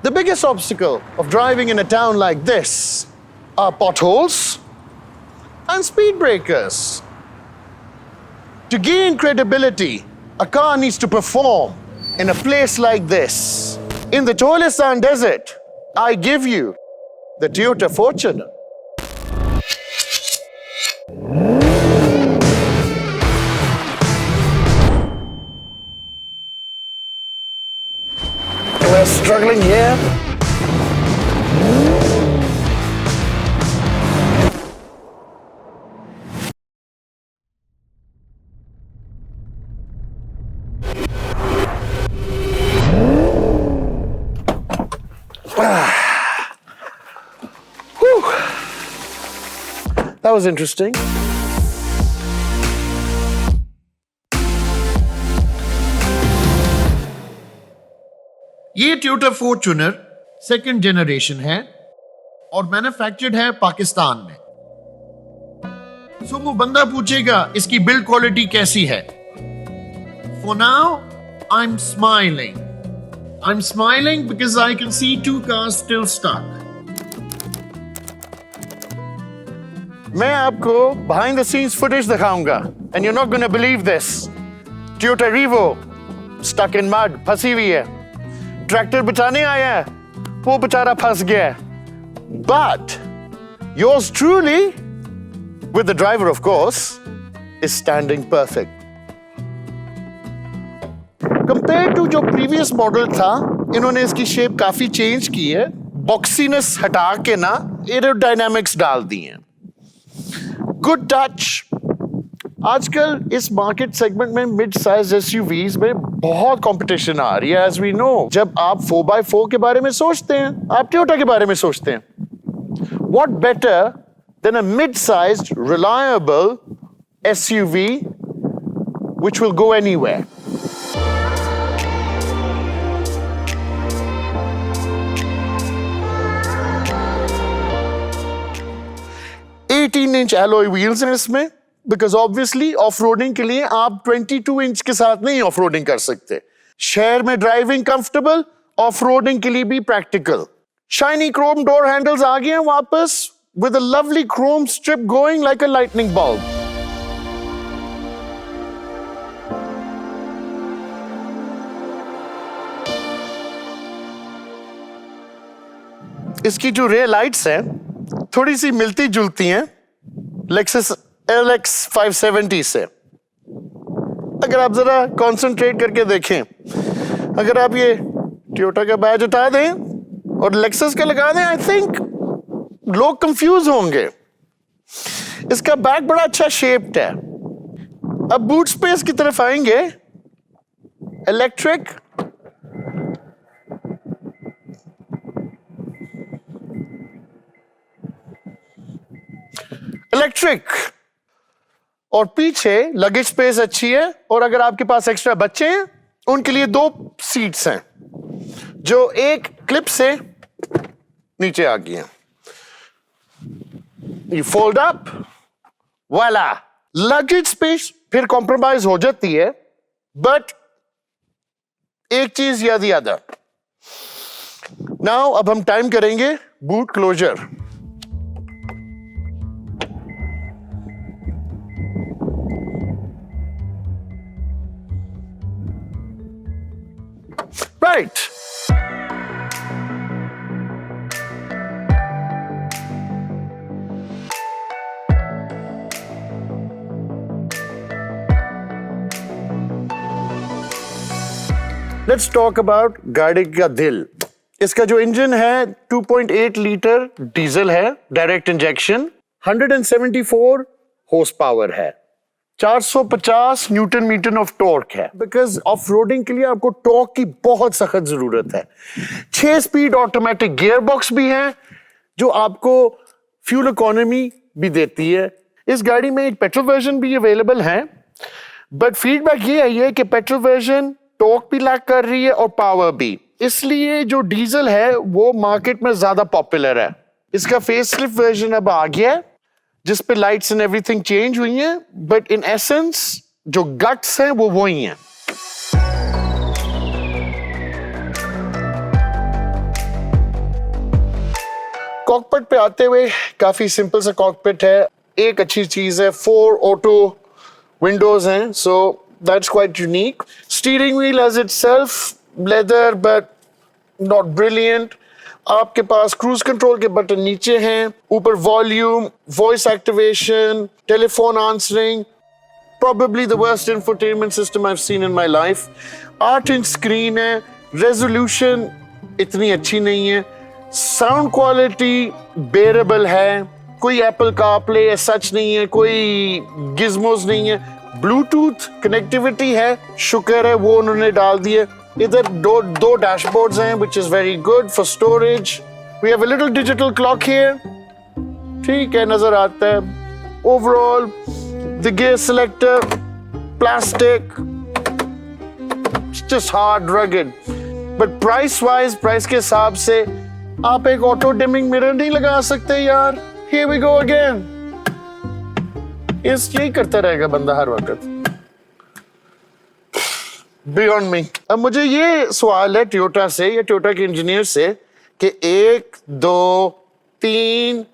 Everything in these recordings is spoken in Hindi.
The biggest obstacle of driving in a town like this are potholes and speed breakers. To gain credibility, a car needs to perform in a place like this. In the Cholistan Desert, I give you the Toyota Fortuner. We're struggling here. That was interesting. ये Toyota Fortuner सेकंड जनरेशन है और मैन्युफैक्चर्ड है पाकिस्तान में। सो वो बंदा पूछेगा इसकी बिल्ड क्वालिटी कैसी है। For now, I'm smiling because I can see two cars still stuck. मैं आपको behind the scenes footage दिखाऊंगा and you're not going to believe this. Toyota Revo stuck in mud, फंसी हुई है। ट्रैक्टर बचाने आया है, वो बेचारा फंस गया है। But yours truly, with the driver of course, is standing perfect. Compared to जो previous model था, इन्होंने इसकी शेप काफी चेंज की है। बॉक्सीनेस हटा के ना एरोडायनामिक्स डाल दी हैं। Good touch. आजकल इस मार्केट सेगमेंट में मिड साइज एसयूवीज में बहुत कंपटीशन आ रही है। एज वी नो, जब आप 4x4 के बारे में सोचते हैं, आप टोयोटा के बारे में सोचते हैं। What better than a mid sized reliable SUV which will go anywhere. Inch alloy wheels हैं इसमें, बिकॉज ऑब्वियसली ऑफ रोडिंग के लिए आप 22 इंच के साथ नहीं ऑफ रोडिंग कर सकते। शहर में ड्राइविंग कंफर्टेबल, ऑफ रोडिंग के लिए भी practical. Shiny chrome door handles आ गए हैं वापस, with a lovely chrome strip going like a lightning bulb. इसकी जो रेयर लाइट्स हैं थोड़ी सी मिलती जुलती हैं Lexus LX 570 से। अगर आप जरा कंसंट्रेट करके देखें, अगर आप ये टोयोटा का बैज उठा दें और Lexus का लगा दें, आई थिंक लोग कंफ्यूज होंगे। इसका बैक बड़ा अच्छा शेप्ड है। अब बूट स्पेस की तरफ आएंगे। इलेक्ट्रिक, और पीछे लगेज स्पेस अच्छी है। और अगर आपके पास एक्स्ट्रा बच्चे हैं, उनके लिए 2 सीट्स हैं जो एक क्लिप से नीचे आ गई हैं। ये फोल्ड अप, वाला लगेज स्पेस फिर कॉम्प्रोमाइज हो जाती है, बट एक चीज याद याद। नाउ अब हम टाइम करेंगे boot closure. Right. Let's talk about गाड़ी का दिल। इसका जो इंजन है 2.8 लीटर डीजल है, डायरेक्ट इंजेक्शन, 174 हॉर्स पावर है, 450 न्यूटन मीटर ऑफ टॉर्क है। बिकॉज ऑफ रोडिंग के लिए आपको टॉर्क की बहुत सख्त जरूरत है। 6 स्पीड ऑटोमेटिक गियर बॉक्स भी है जो आपको फ्यूल इकोनॉमी भी देती है। इस गाड़ी में एक पेट्रोल वर्जन भी अवेलेबल है, बट फीडबैक ये है कि पेट्रोल वर्जन टॉर्क भी लैक कर रही है और पावर भी, इसलिए जो डीजल है वो मार्केट में ज्यादा पॉपुलर है। इसका फेसलिफ्ट वर्जन अब आ गया है जिस पे लाइट्स एंड एवरीथिंग चेंज हुई हैं, बट इन एसेंस जो गट्स हैं वो वही हैं। कॉकपिट पे आते हुए काफी सिंपल सा कॉकपिट है। एक अच्छी चीज है 4 ऑटो विंडोज हैं, so that's quite unique. Steering wheel as itself leather but not brilliant. आपके पास क्रूज कंट्रोल के बटन नीचे हैं, ऊपर volume, voice activation, telephone answering. Probably the worst infotainment system I've seen in my life. 8-inch screen है, रेजोल्यूशन इतनी अच्छी नहीं है, साउंड क्वालिटी बेरेबल है, कोई एप्पल कारप्ले सच नहीं है, कोई गिज्मोस नहीं है। ब्लूटूथ कनेक्टिविटी है, शुक्र है वो उन्होंने डाल दिए। इधर दो डैशबोर्ड्स हैं which is very good for storage. We have a little digital clock here. ठीक है, नजर आता है। Overall, the gear selector, plastic, it's just hard, rugged. But price wise, price के हिसाब से आप एक ऑटो डिमिंग मिरर नहीं लगा सकते यार। Here we go again. यही करता रहेगा बंदा हर वक्त। Beyond me. अब मुझे ये सवाल है टोयोटा से या टोयोटा के इंजीनियर से कि 1 2 3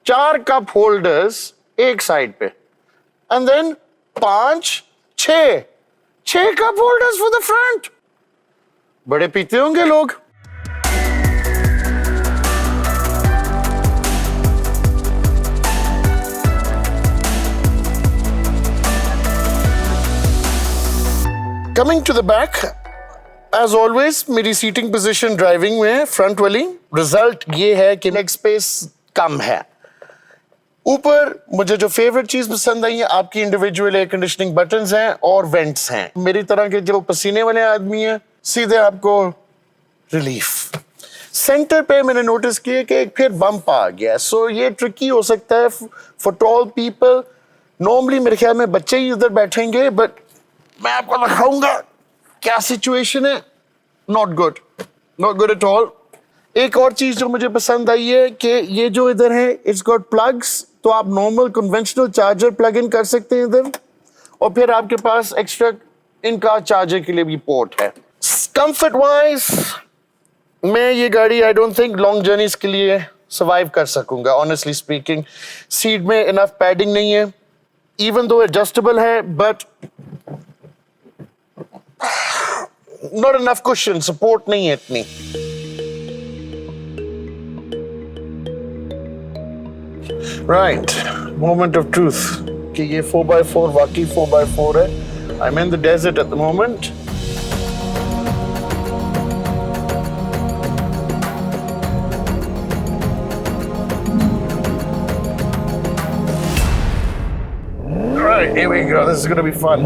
4 कप होल्डर्स एक साइड पे, and then 5 6 cup holders for the front. बड़े पीते होंगे लोग। Coming to the back, as always मेरी सीटिंग पोजीशन ड्राइविंग में है, फ्रंट वाली। रिजल्ट ये है कि लेग स्पेस कम है। ऊपर मुझे जो फेवरेट चीज पसंद आई है, आपकी इंडिविजुअल एयर कंडीशनिंग बटन्स हैं और वेंट्स हैं। मेरी तरह के जो पसीने वाले आदमी हैं, सीधे आपको रिलीफ। सेंटर पे मैंने नोटिस किया कि एक फिर बम्प आ गया, सो ये ट्रिकी हो सकता है फॉर टॉल पीपल। नॉर्मली मेरे ख्याल में बच्चे ही उधर बैठेंगे, बट मैं आपको दिखाऊंगा क्या सिचुएशन है। Not good at all. एक और चीज जो मुझे पसंद आई है कि ये जो इधर है, इट्स गॉट प्लग्स, तो आप normal conventional charger plug in कर सकते हैं इधर, और फिर आपके पास एक्स्ट्रा इनका चार्जर के लिए भी पोर्ट है। कंफर्ट वाइज मैं ये गाड़ी I don't think long journeys के लिए सर्वाइव कर सकूंगा, ऑनेस्टली स्पीकिंग। सीट में इनफ पैडिंग नहीं है, इवन दो एडजस्टेबल है, but not enough cushion, support नहीं है इतनी। Right, moment of truth कि ये 4x4 वाकई 4x4 है। I'm in the desert at the moment. Right, here we go. This is going to be fun.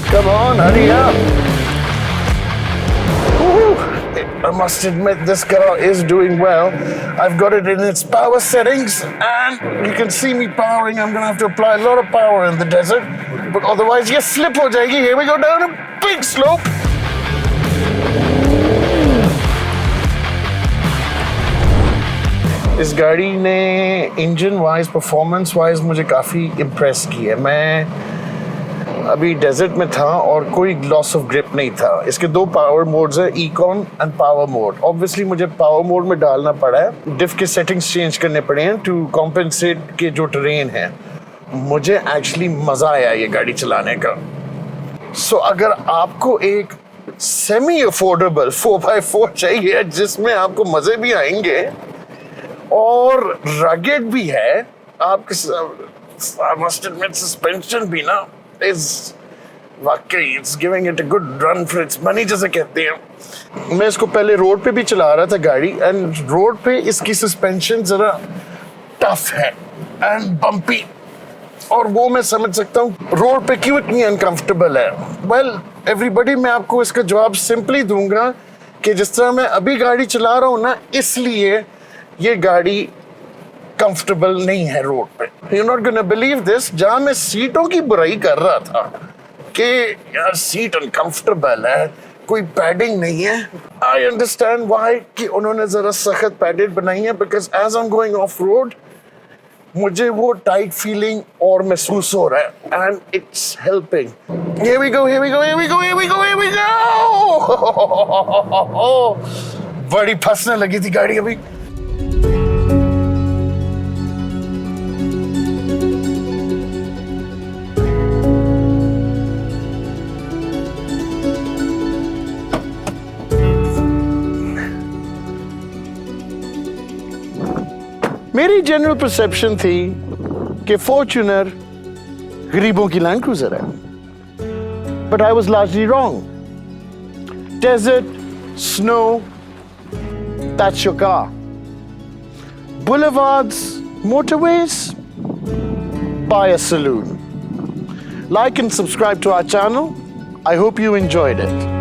Come on, hurry up. Woo-hoo. I must admit this car is doing well. I've got it in its power settings and you can see me powering. I'm going to have to apply a lot of power in the desert, but otherwise ये slip हो जाएगी. Here we go down a big slope. इस गाड़ी ने इंजन वाइज, परफॉर्मेंस वाइज मुझे काफ़ी इम्प्रेस की है। मैं अभी डेजर्ट में था और कोई लॉस ऑफ ग्रिप नहीं था। इसके 2 पावर मोड्स हैं, icon and power mode. Obviously मुझे पावर मोड में डालना पड़ा है, डिफ के सेटिंग्स चेंज करने पड़े हैं टू कॉम्पेंसेट के जो ट्रेन है। मुझे एक्चुअली मज़ा आया ये गाड़ी चलाने का। सो अगर आपको एक सेमी अफोर्डेबल 4x4 चाहिए जिसमें आपको मज़े भी आएंगे और रगेड भी है, आपके सस्पेंशन भी ना is वाकई it's giving it a good run for its money जैसे कहते हैं। मैं इसको पहले रोड पे भी चला रहा था गाड़ी, एंड रोड पे इसकी सस्पेंशन जरा टफ है एंड बम्पी, और वो मैं समझ सकता हूँ रोड पे क्यों इतनी अनकंफर्टेबल है। वेल एवरीबडी, मैं आपको इसका जवाब सिंपली दूंगा कि जिस तरह मैं अभी गाड़ी चला रहा हूँ ना, इसलिए ये गाड़ी कंफर्टेबल नहीं है रोड पे। You're not gonna believe this, जहां मैं सीटों की बुराई कर रहा था कि यार सीट अनकंफर्टेबल है, कोई पैडिंग नहीं है। I understand why कि उन्होंने जरा सख्त पैडेड बनाई है, because as I'm going off road, मुझे वो टाइट फीलिंग और महसूस हो रहा है and it's helping. Here we go, here we go, here we go, here we go, here we go. बड़ी फंसने लगी थी गाड़ी अभी. मेरी जनरल परसेप्शन थी कि फॉर्च्यूनर गरीबों की लैंड क्रूजर है, but I was largely wrong. Desert, snow, that's your car. Boulevards, motorways, buy a saloon. Like and subscribe to our channel. I hope you enjoyed it.